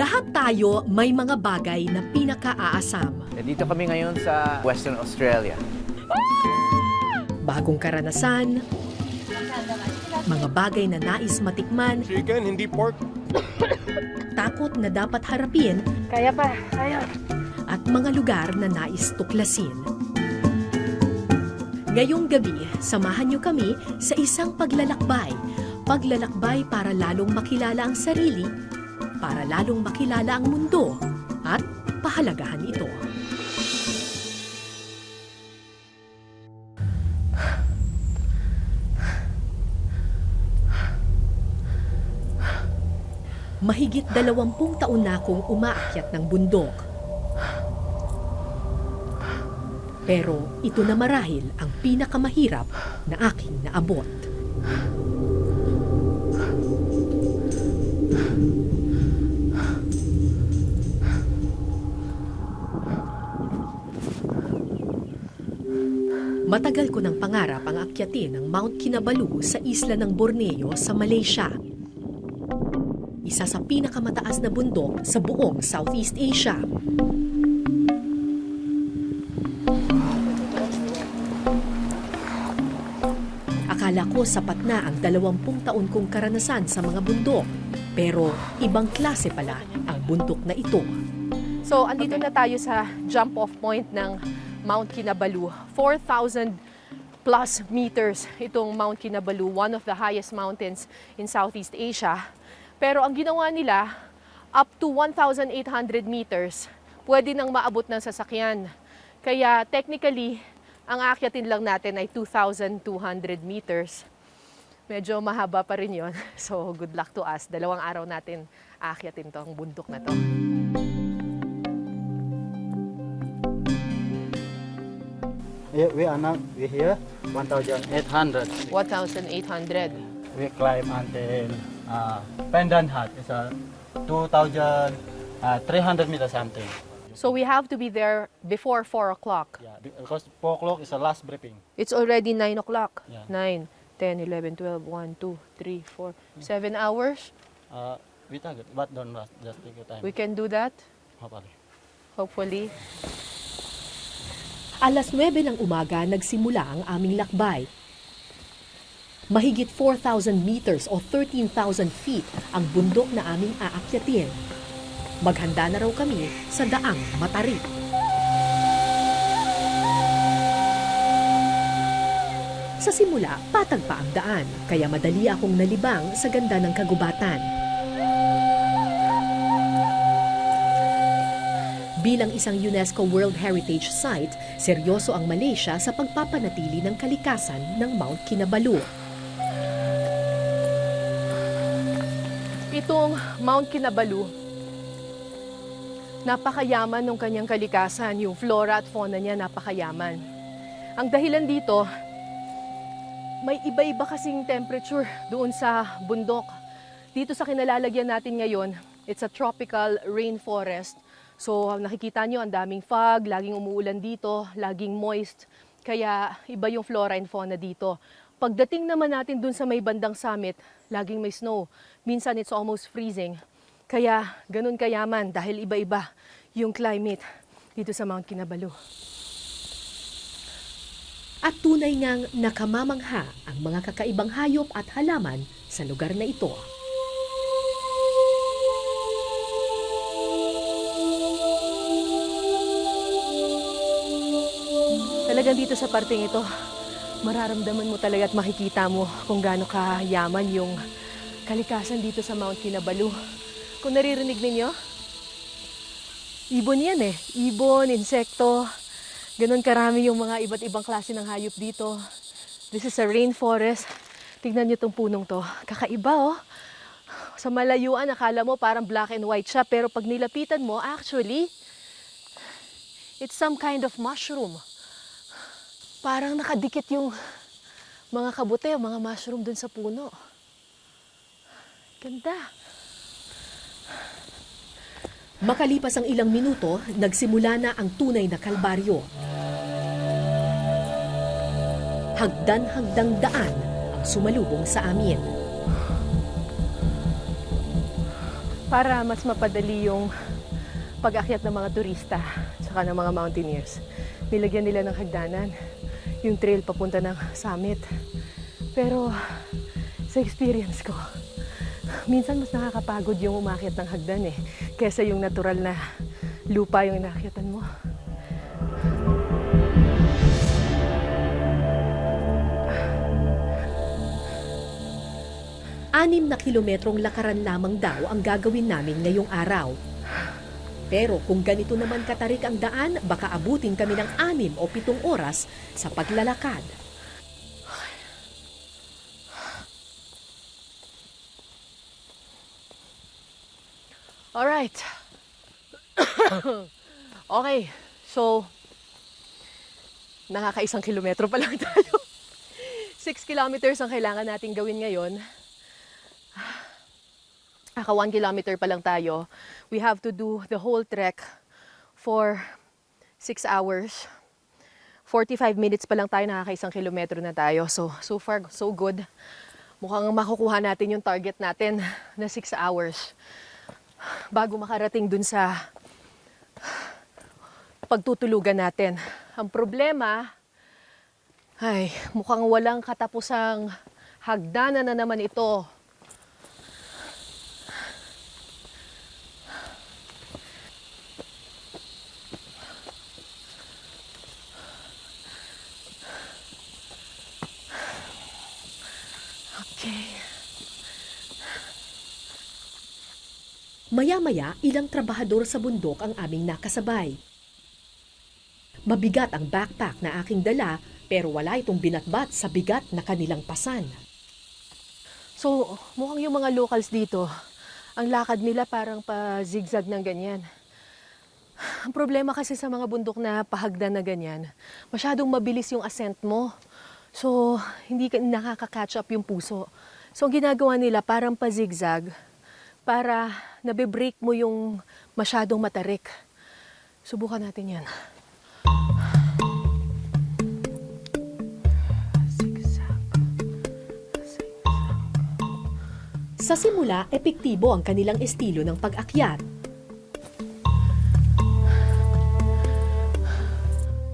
Lahat tayo may mga bagay na pinakaaasam. Dito kami ngayon sa Western Australia. Bagong karanasan, mga bagay na nais matikman, Chicken, hindi pork. takot na dapat harapin, Kaya pa, kaya. at mga lugar na nais tuklasin. Ngayong gabi, samahan niyo kami sa isang paglalakbay. Paglalakbay para lalong makilala ang sarili, para lalong makilala ang mundo, at pahalagahan ito. Mahigit 20 taon na akong umaakyat ng bundok. Pero ito na marahil ang pinakamahirap na aking naabot. Matagal ko ng pangarap ang akyatin ng Mount Kinabalu sa isla ng Borneo sa Malaysia. Isa sa pinakamataas na bundok sa buong Southeast Asia. Akala ko sapat na ang 20 taon kong karanasan sa mga bundok. Pero ibang klase pala ang bundok na ito. So, andito na tayo sa jump-off point ng Mount Kinabalu. 4,000 plus meters itong Mount Kinabalu, one of the highest mountains in Southeast Asia. Pero ang ginawa nila, up to 1,800 meters, pwede nang maabot ng sasakyan. Kaya technically, ang aakyatin lang natin ay 2,200 meters. Medyo mahaba pa rin yon. So good luck to us. 2 araw natin aakyatin to, ang bundok na to. We are now here 1,800. 1,800. We climb until Pendant Hut. It's a 2,300 meters something. So we have to be there before 4 o'clock. Yeah, because 4 o'clock is the last briefing. It's already 9 o'clock. Yeah. 9, 10, 11, 12, 1, 2, 3, 4, 7 hours. We target, but don't rush. Just take your time. We can do that, Hopefully. hopefully. Alas 9 ng umaga nagsimula ang aming lakbay. Mahigit 4,000 meters o 13,000 feet ang bundok na aming aakyatin. Maghanda na raw kami sa daang Matarik. Sa simula, patag pa ang daan, kaya madali akong nalibang sa ganda ng kagubatan. Bilang isang UNESCO World Heritage Site, seryoso ang Malaysia sa pagpapanatili ng kalikasan ng Mount Kinabalu. Itong Mount Kinabalu, napakayaman ng kanyang kalikasan. Yung flora at fauna niya napakayaman. Ang dahilan dito, may iba-iba kasing temperature doon sa bundok. Dito sa kinalalagyan natin ngayon, it's a tropical rainforest. So nakikita nyo, ang daming fog, laging umuulan dito, laging moist. Kaya iba yung flora and fauna dito. Pagdating naman natin dun sa may bandang summit, laging may snow. Minsan it's almost freezing. Kaya ganun kayaman dahil iba-iba yung climate dito sa Mount Kinabalu. At tunay ngang nakamamangha ang mga kakaibang hayop at halaman sa lugar na ito. Talagang dito sa parting ito, mararamdaman mo talaga at makikita mo kung gaano kayaman yung kalikasan dito sa Mount Kinabalu. Kung naririnig ninyo, ibon yan eh. Ibon, insekto, ganun karami yung mga iba't ibang klase ng hayop dito. This is a rainforest. Tignan nyo itong punong to. Kakaiba oh. Sa malayuan, akala mo parang black and white siya. Pero pag nilapitan mo, actually, it's some kind of mushroom. Parang nakadikit yung mga kabute, mga mushroom dun sa puno. Ganda. Makalipas ang ilang minuto, nagsimula na ang tunay na kalbaryo. Hagdan-hagdang daan ang sumalubong sa amin. Para mas mapadali yung pag-akyat ng mga turista tsaka ng mga mountaineers. Nilagyan nila ng hagdanan yung trail papunta ng summit. Pero sa experience ko, minsan mas nakakapagod yung umakyat ng hagdan kesa yung natural na lupa yung inakyatan mo. 6 na kilometrong lakaran lamang daw ang gagawin namin ngayong araw. Pero kung ganito naman katarik ang daan, baka abutin kami ng 6 o 7 oras sa paglalakad. Alright. Okay, so nakaka-1 kilometro pa lang tayo. 6 kilometers ang kailangan natin gawin ngayon. Naka 1 kilometer pa lang tayo. We have to do the whole trek for 6 hours. 45 minutes pa lang tayo, nakaka-1 kilometro na tayo. So far, so good. Mukhang makukuha natin yung target natin na 6 hours bago makarating dun sa pagtutulugan natin. Ang problema, ay, mukhang walang katapusang hagdanan na naman ito. Okay. Maya-maya, ilang trabahador sa bundok ang aming nakasabay. Mabigat ang backpack na aking dala, pero wala itong binatbat sa bigat na kanilang pasan. So, mukhang yung mga locals dito, ang lakad nila parang pa-zigzag ng ganyan. Ang problema kasi sa mga bundok na pahagdan na ganyan, masyadong mabilis yung ascent mo. So, hindi ka nakaka-catch up yung puso. So, ang ginagawa nila parang pa-zigzag para nabe-break mo yung masyadong matarik. Subukan natin yan. Sa simula, epektibo ang kanilang estilo ng pag-akyat.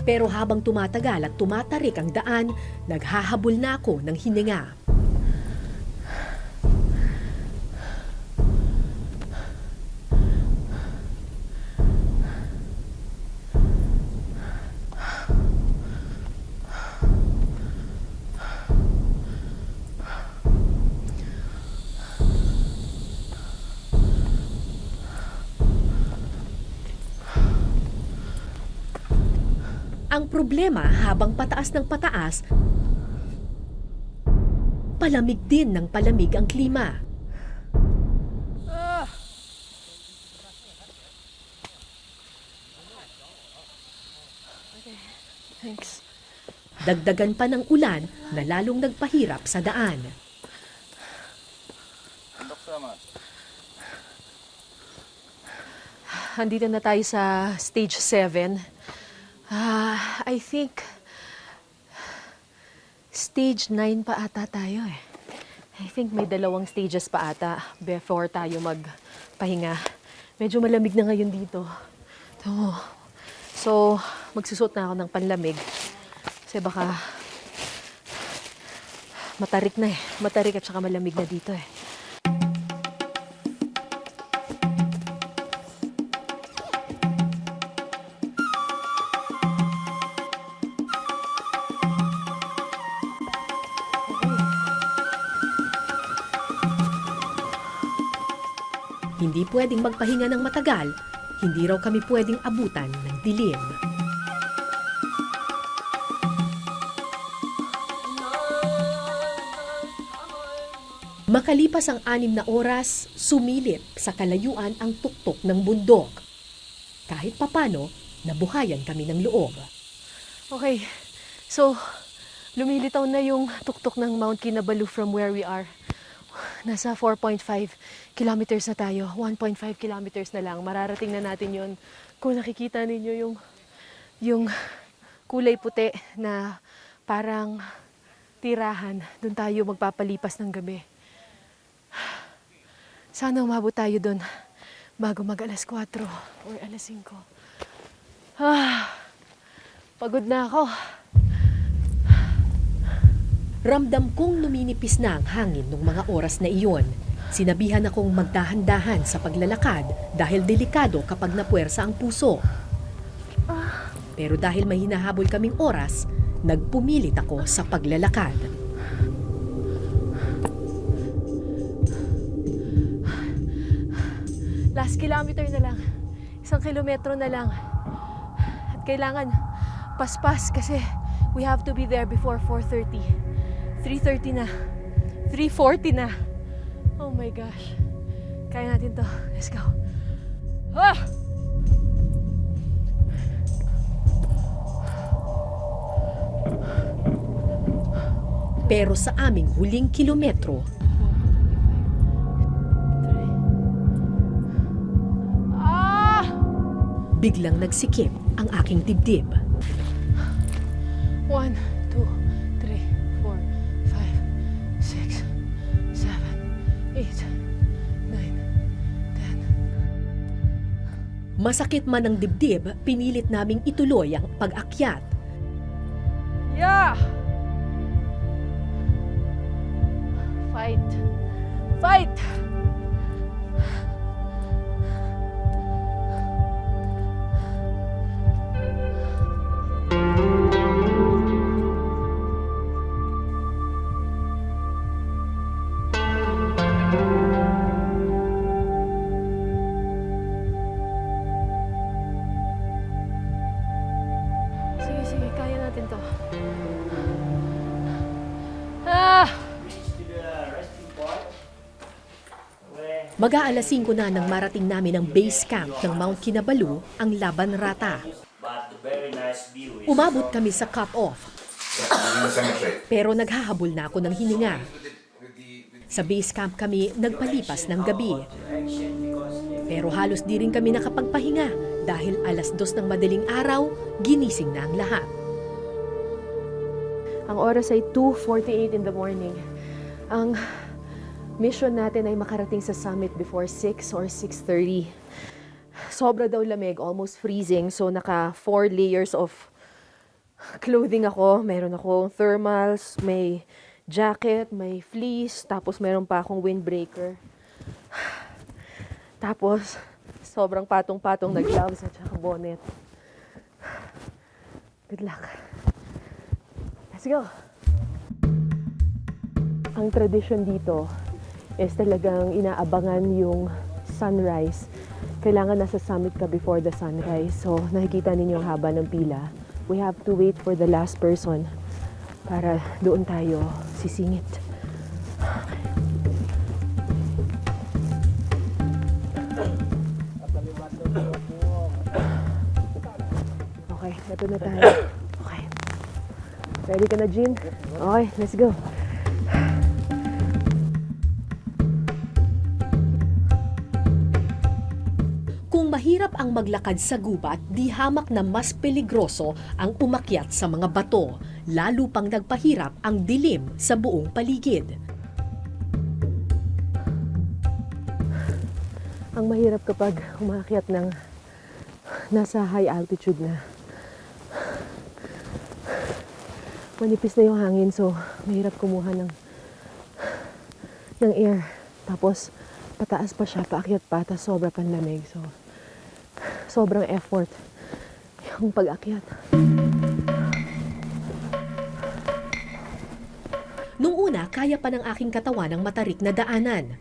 Pero habang tumatagal at tumatarik ang daan, naghahabol na ako ng hininga. Ang problema, habang pataas ng pataas, palamig din ng palamig ang klima. Thanks. Dagdagan pa ng ulan na lalong nagpahirap sa daan. Andito na tayo sa stage 7. I think stage 9 pa ata tayo I think may 2 stages pa ata before tayo magpahinga. Medyo malamig na ngayon dito. So magsusot na ako ng panlamig. Kasi baka matarik na Matarik at saka malamig na dito Hindi pwedeng magpahinga ng matagal, hindi raw kami pwedeng abutan ng dilim. Makalipas ang 6 na oras, sumilip sa kalayuan ang tuktok ng bundok. Kahit papano, nabuhayan kami ng loob. Okay, so lumilitaw na yung tuktok ng Mount Kinabalu from where we are. Nasa 4.5 kilometers na tayo. 1.5 kilometers na lang. Mararating na natin yun. Kung nakikita ninyo yung kulay puti na parang tirahan, doon tayo magpapalipas ng gabi. Sana umabot tayo doon bago mag alas 4 or alas 5. Pagod na ako. Ramdam kong numinipis na ang hangin nung mga oras na iyon. Sinabihan akong magdahan-dahan sa paglalakad dahil delikado kapag napuwersa ang puso. Pero dahil may hinahabol kaming oras, nagpumilit ako sa paglalakad. Last kilometer na lang. 1 kilometro na lang. At kailangan paspas kasi we have to be there before 4:30. 3:30 na. 3:40 na. Oh my gosh. Kaya natin to. Let's go. Ah! Pero sa aming huling kilometro, biglang nagsikip ang aking dibdib. 1, 2, 3, 4, 5, 6, 7, 8, 9, 10. Masakit man ang dibdib, pinilit naming ituloy ang pag-akyat. Yeah! Fight! Fight! Sige, sige, kaya natin to. Mag-aalas 5 na nang marating namin ang base camp ng Mount Kinabalu, ang Laban Rata. Umabot kami sa cut-off. Pero naghahabol na ako ng hininga. Sa base camp kami nagpalipas ng gabi. Pero halos di rin kami nakapagpahinga dahil alas 2 ng madaling araw, ginising na ang lahat. Ang oras ay 2:48 in the morning. Ang mission natin ay makarating sa summit before 6 or 6:30. Sobra daw lamig, almost freezing. So naka 4 layers of clothing ako. Meron akong thermals, may jacket, may fleece, tapos meron pa akong windbreaker. Tapos sobrang patong-patong na gloves at saka bonnet. Good luck. Let's go. Ang tradition dito is talagang inaabangan yung sunrise. Kailangan nasa summit ka before the sunrise. So, nakikita ninyo ang haba ng pila. We have to wait for the last person para doon tayo sisingit. Okay, nato na tayo. Okay. Ready ka na, Jean? Okay, let's go. Kung mahirap ang maglakad sa gubat, di hamak na mas peligroso ang umakyat sa mga bato, lalo pang nagpahirap ang dilim sa buong paligid. Ang mahirap kapag umakyat ng nasa high altitude na. Manipis na yung hangin, so mahirap kumuha ng air. Tapos pataas pa siya, paakyat pa, tapos sobra pang lamig. So sobrang effort yung pag-akyat. Nung una, kaya pa ng aking katawan ang matarik na daanan.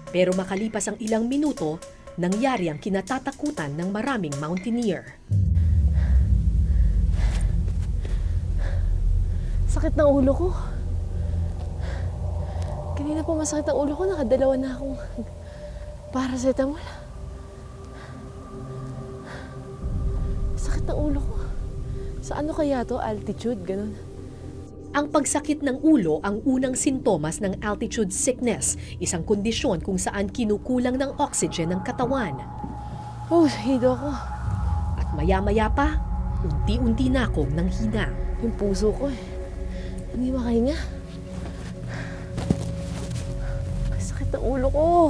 Pero makalipas ang ilang minuto, nangyari ang kinatatakutan ng maraming mountaineer. Sakit ng ulo ko. Kanina po masakit ang ulo ko, nakadalawa na akong paracetamol. Sakit ng ulo ko. Sa ano kaya to? Altitude? Ganun. Ang pagsakit ng ulo ang unang sintomas ng altitude sickness, isang kondisyon kung saan kinukulang ng oxygen ng katawan. Oh, hido ako. At maya-maya pa, unti-unti na akong nanghina. Yung puso ko eh. Hindi makahinga. Sakit. Sakit ng ulo ko.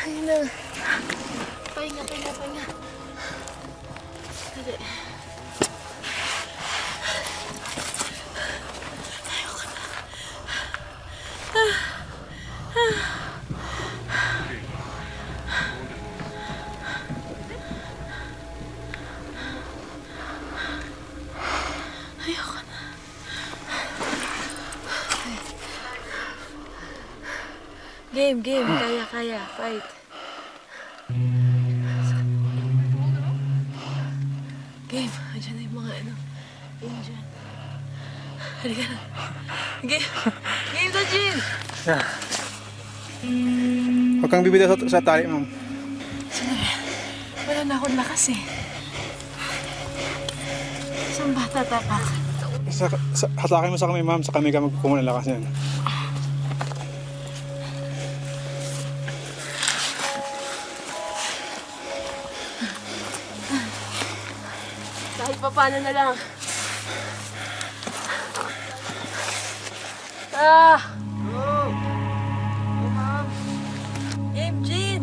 Ayun na. Pahinga. Dali. Ayoko na. Game. Kaya. Fight. Game. Andiyan na yung mga Indian. Halika na. Game sa Jin! Huwag kang bibitaw sa tali, ma'am. Wala na akong lakas eh. Saan ba tatapak? Hatakin mo sa kami, ma'am. Sa kami ka magkukuha ng lakas yan. Kahit pa paano na lang. Game, Jin!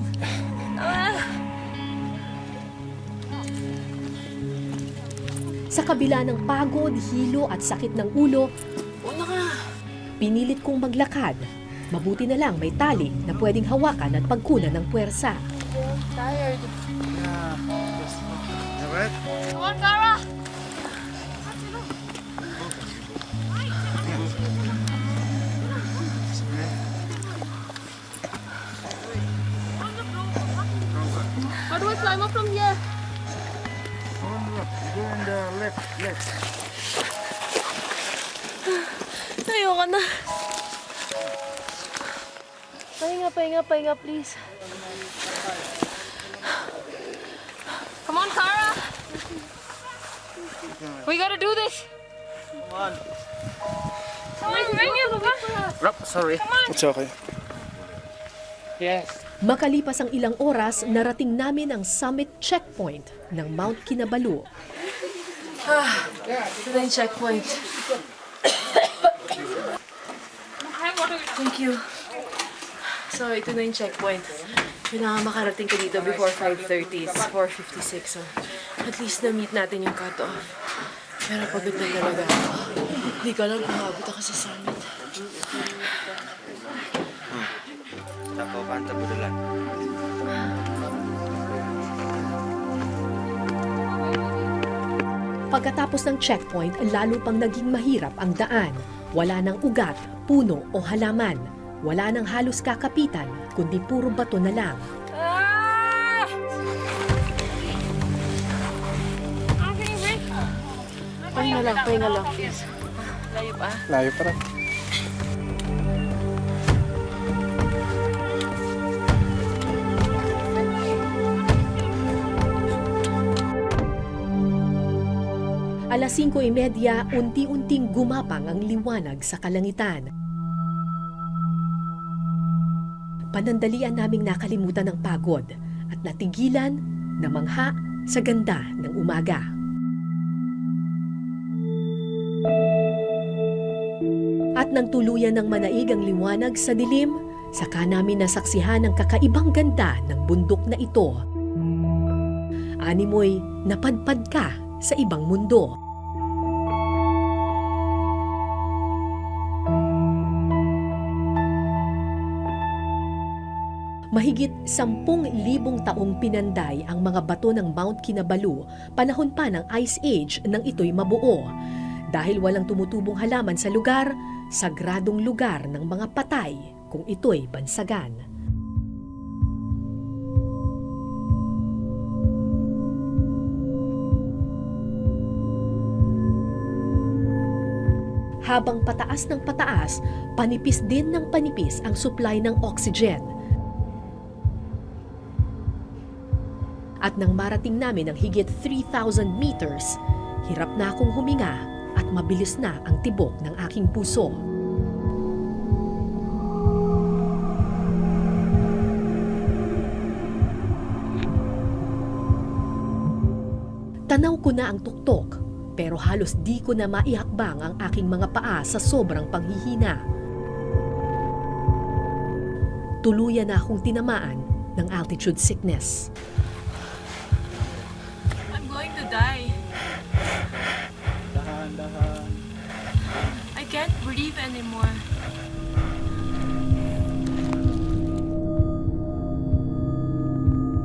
Sa kabila ng pagod, hilo at sakit ng ulo, Una ka! pinilit kong maglakad. Mabuti na lang may tali na pwedeng hawakan at pagkunan ng puwersa. Tired. Come on, Kara! How do I climb up from here? Go on the left. Ayoko na. Pahinga, please. Come on, Kara! We gotta do this! Come on, bring it, Papa! Sorry. It's okay. Yes. Makalipas ang ilang oras, narating namin ang summit checkpoint ng Mount Kinabalu. Ito na yung checkpoint. Thank you. So, ito na yung checkpoint. Kailangan makarating ka dito before 5:30. It's 4:56. So, at least na-meet natin yung cut-off. Pero pagod na talaga ako. Hindi ka lang umabot ako sa summit. Tako kanta budulan. Pagkatapos ng checkpoint, lalo pang naging mahirap ang daan. Wala nang ugat, puno o halaman. Wala nang halos kakapitan, kundi puro bato na lang. Pahinga lang, please. Layo pa? Layo pa rin. Alas 5:30, unti-unting gumapang ang liwanag sa kalangitan. Panandalian naming nakalimutan ng pagod at natigilan na mangha sa ganda ng umaga. At nang tuluyan ng manaig ang liwanag sa dilim, saka namin nasaksihan ang kakaibang ganda ng bundok na ito. Animoy, napadpad ka sa ibang mundo. Mahigit 10,000 taong pinanday ang mga bato ng Mount Kinabalu, panahon pa ng Ice Age nang ito'y mabuo. Dahil walang tumutubong halaman sa lugar, sagradong lugar ng mga patay kung ito'y bansagan. Habang pataas ng pataas, panipis din ng panipis ang supply ng oxygen. At nang marating namin ang higit 3,000 meters, hirap na akong huminga at mabilis na ang tibok ng aking puso. Tanaw ko na ang tuktok, pero halos di ko na maihakbang ang aking mga paa sa sobrang panghihina. Tuluyan na akong tinamaan ng altitude sickness. I'm going to die. Dahan-dahan. I can't breathe anymore.